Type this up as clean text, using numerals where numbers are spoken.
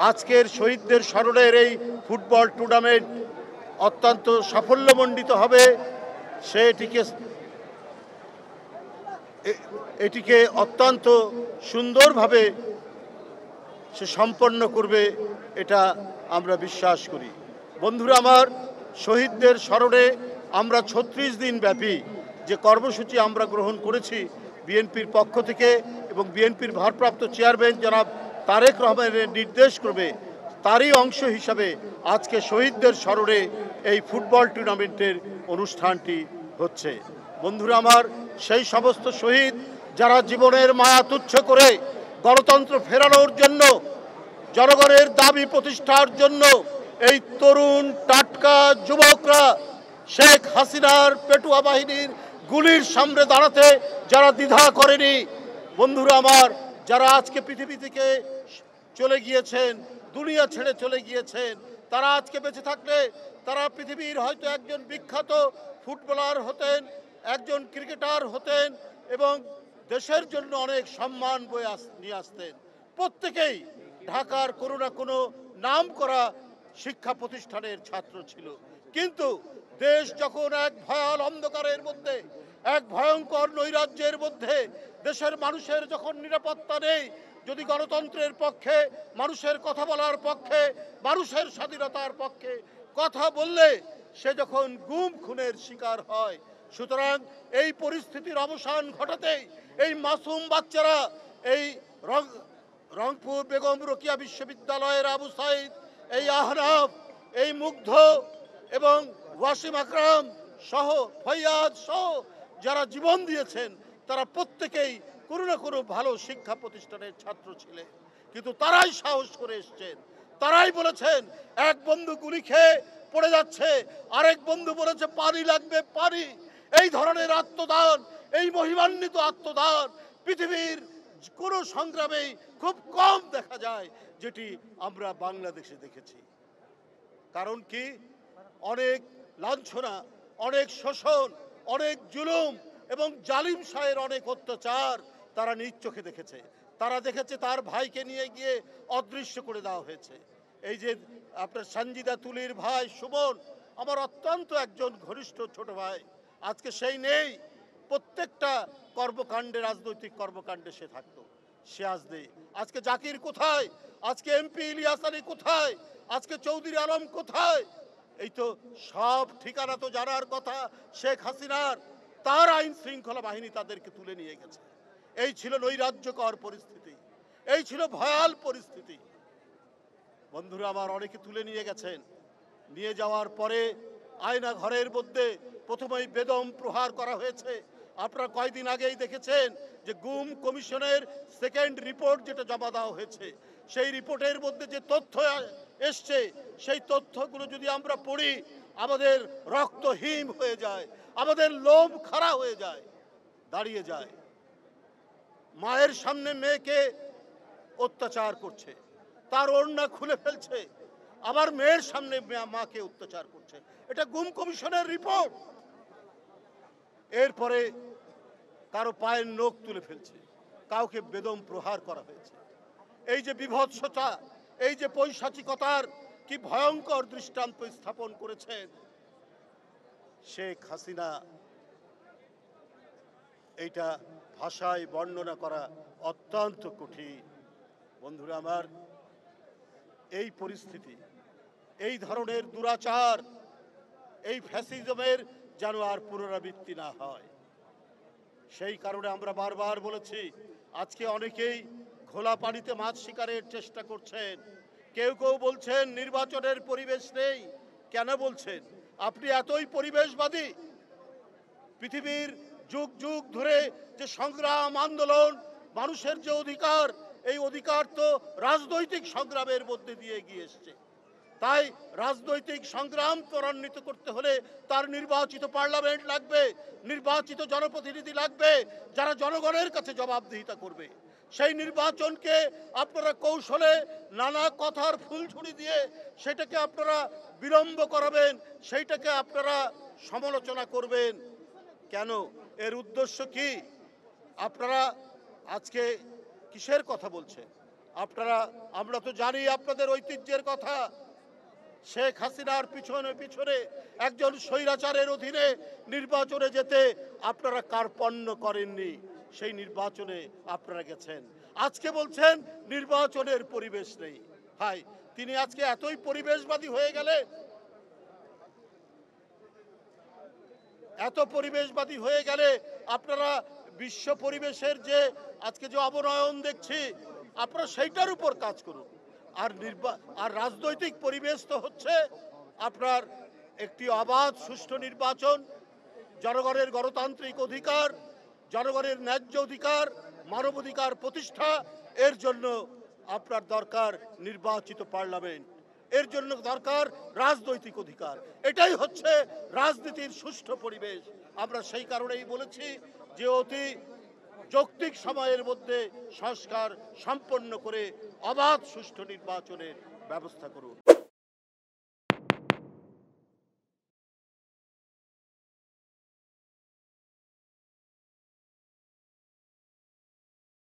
আজকের শহীদদের স্মরণের এই ফুটবল টুর্নামেন্ট অত্যন্ত সাফল্যমণ্ডিত হবে, সে এটিকে অত্যন্ত সুন্দরভাবে সে সম্পন্ন করবে, এটা আমরা বিশ্বাস করি। বন্ধুরা আমার, শহীদদের স্মরণে আমরা 36 দিন ব্যাপী যে কর্মসূচি আমরা গ্রহণ করেছি বিএনপির পক্ষ থেকে এবং বিএনপির ভারপ্রাপ্ত চেয়ারম্যান জনাব তারেক রহমানের নির্দেশ করবে, তারই অংশ হিসাবে আজকে শহীদদের স্মরণে এই ফুটবল টুর্নামেন্টের অনুষ্ঠানটি হচ্ছে। বন্ধুরা আমার, সেই সমস্ত শহীদ যারা জীবনের মায়া তুচ্ছ করে গণতন্ত্র ফেরানোর জন্য, জনগণের দাবি প্রতিষ্ঠার জন্য এই তরুণ টাটকা যুবকরা শেখ হাসিনার পেটুয়া বাহিনীর গুলির সামনে দাঁড়াতে যারা দ্বিধা করেনি, বন্ধুরা আমার, যারা আজকে পৃথিবী থেকে চলে গিয়েছেন, দুনিয়া ছেড়ে চলে গিয়েছেন, তারা আজকে বেঁচে থাকলে তারা পৃথিবীর হয়তো একজন বিখ্যাত ফুটবলার হতেন, একজন ক্রিকেটার হতেন এবং দেশের জন্য অনেক সম্মান বয়ে নিয়ে আসতেন। প্রত্যেকেই ঢাকার কোনো না কোনো নাম করা শিক্ষা প্রতিষ্ঠানের ছাত্র ছিল। কিন্তু দেশ যখন এক ভয়াল অন্ধকারের মধ্যে, এক ভয়ঙ্কর নৈরাজ্যের মধ্যে, দেশের মানুষের যখন নিরাপত্তা নেই, যদি গণতন্ত্রের পক্ষে, মানুষের কথা বলার পক্ষে, মানুষের স্বাধীনতার পক্ষে কথা বললে সে যখন গুম খুনের শিকার হয়, সুতরাং এই পরিস্থিতির অবসান ঘটাতেই এই মাসুম বাচ্চারা, এই রংপুর বেগম রোকেয়া বিশ্ববিদ্যালয়ের আবু সাইদ, এই আহনাফ, এই মুগ্ধ এবং ওয়াসিম আকরাম সহ ফৈয়াদ সহ যারা জীবন দিয়েছেন, তারা প্রত্যেকেই কোনো না কোনো ভালো শিক্ষা প্রতিষ্ঠানের ছাত্র ছিলেন। কিন্তু তারাই সাহস করে এসছেন, তারাই বলেছেন এক বন্ধু গুলি খেয়ে পড়ে যাচ্ছে, আরেক বন্ধু বলেছে পানি লাগবে পানি। এই ধরনের আত্মদান, এই মহিমান্বিত আত্মদান পৃথিবীর কোনো সংগ্রামেই খুব কম দেখা যায়, যেটি আমরা বাংলাদেশে দেখেছি। কারণ কি, অনেক লাঞ্ছনা, অনেক শোষণ, অনেক জুলুম এবং জালিম শাহের অনেক অত্যাচার তারা নিজ চোখে দেখেছে। তারা দেখেছে তার ভাইকে নিয়ে গিয়ে অদৃশ্য করে দেওয়া হয়েছে। এই যে আপনার সঞ্জিদা তুলির ভাই সুমন, আমার অত্যন্ত একজন ঘনিষ্ঠ ছোট ভাই, আজকে সেই নেই। প্রত্যেকটা কর্মকাণ্ডে, রাজনৈতিক কর্মকাণ্ডে সে থাকতো, সে আজ নেই। আজকে জাকির কোথায়? আজকে এমপি ইলিয়াস আলী কোথায়? আজকে চৌধুরী আলম কোথায়? এই তো সব ঠিকানা তো জানার কথা শেখ হাসিনার। তার আইন শৃঙ্খলা বাহিনী তাদেরকে তুলে নিয়ে গেছে। এই ছিল নৈরাজ্যকর পরিস্থিতি, এই ছিল ভয়াল পরিস্থিতি। বন্ধুরা আমার, অনেকে তুলে নিয়ে গেছেন। নিয়ে যাওয়ার পরে আয়না ঘরের মধ্যে প্রথমেই বেদম প্রহার করা হয়েছে। আপনারা কয়েকদিন আগেই দেখেছেন যে গুম কমিশনের সেকেন্ড রিপোর্ট যেটা জমা দেওয়া হয়েছে, সেই রিপোর্টের মধ্যে যে তথ্য এসছে, সেই তথ্যগুলো যদি আমরা পড়ি, আমাদের রক্ত হিম হয়ে যায়, আমাদের লোম খাড়া হয়ে যায়, দাঁড়িয়ে যায়। মায়ের সামনে মেয়েকে অত্যাচার করছে, তার ওড়না খুলে ফেলছে, আবার মেয়ের সামনে মাকে অত্যাচার করছে। এটা গুম কমিশনের রিপোর্ট। এরপরে কারো পায়ের নখ তুলে ফেলছে, কাউকে বেদম প্রহার করা হয়েছে। এই যে বিভৎসতা, এই যে পৈশাচিকতার কি ভয়ঙ্কর দৃষ্টান্ত স্থাপন করেছেন শেখ হাসিনা, এইটা ভাষায় বর্ণনা করা অত্যন্ত কঠিন। বন্ধুরা আমার, এই পরিস্থিতি, এই ধরনের দুরাচার, এই ফ্যাসিজমের যেন আর পুনরাবৃত্তি না হয়, সেই কারণে আমরা বারবার বলেছি। আজকে অনেকেই ঘোলা পানিতে মাছ শিকারের চেষ্টা করছেন। কেউ কেউ বলছেন নির্বাচনের পরিবেশ নেই। কেন বলছেন? আপনি এতই পরিবেশবাদী? পৃথিবীর যুগ যুগ ধরে যে সংগ্রাম, আন্দোলন, মানুষের যে অধিকার, এই অধিকার তো রাজনৈতিক সংগ্রামের মধ্যে দিয়ে এগিয়ে এসছে। তাই রাজনৈতিক সংগ্রাম ত্বরান্বিত করতে হলে তার নির্বাচিত পার্লামেন্ট লাগবে, নির্বাচিত জনপ্রতিনিধি লাগবে, যারা জনগণের কাছে জবাবদিহিতা করবে। সেই নির্বাচনকে আপনারা কৌশলে নানা কথার ফুলঝুরি দিয়ে সেটাকে আপনারা বিলম্ব করাবেন, সেইটাকে আপনারা সমালোচনা করবেন। কেন? এর উদ্দেশ্য কি? আপনারা আজকে কিসের কথা বলছেন? আমরা তো জানি আপনাদের ঐতিহ্যের কথা। শেখ হাসিনার পিছনে পিছনে একজন স্বৈরাচারের অধীনে নির্বাচনে যেতে আপনারা কার্পণ্য করেননি, সেই নির্বাচনে আপনারা গেছেন। আজকে বলছেন নির্বাচনের পরিবেশ নেই। হাই, তিনি আজকে এতই পরিবেশবাদী হয়ে গেলেন, এত পরিবেশবাদী হয়ে গেলে আপনারা বিশ্ব পরিবেশের যে আজকে যে অবনয়ন দেখছি, আপনারা সেইটার উপর কাজ করুন। আর রাজনৈতিক পরিবেশ তো হচ্ছে আপনার একটি অবাধ সুষ্ঠু নির্বাচন, জনগণের গণতান্ত্রিক অধিকার, জনগণের ন্যায্য অধিকার, মানবাধিকার প্রতিষ্ঠা। এর জন্য আপনার দরকার নির্বাচিত পার্লামেন্ট, এর জন্য দরকার রাজনৈতিক অধিকার। এটাই হচ্ছে রাজনীতির সুষ্ঠু পরিবেশ। আমরা সেই কারণেই বলেছি যে অতি যৌক্তিক সময়ের মধ্যে সংস্কার সম্পন্ন করে অবাধ সুষ্ঠু নির্বাচনের ব্যবস্থা করুন।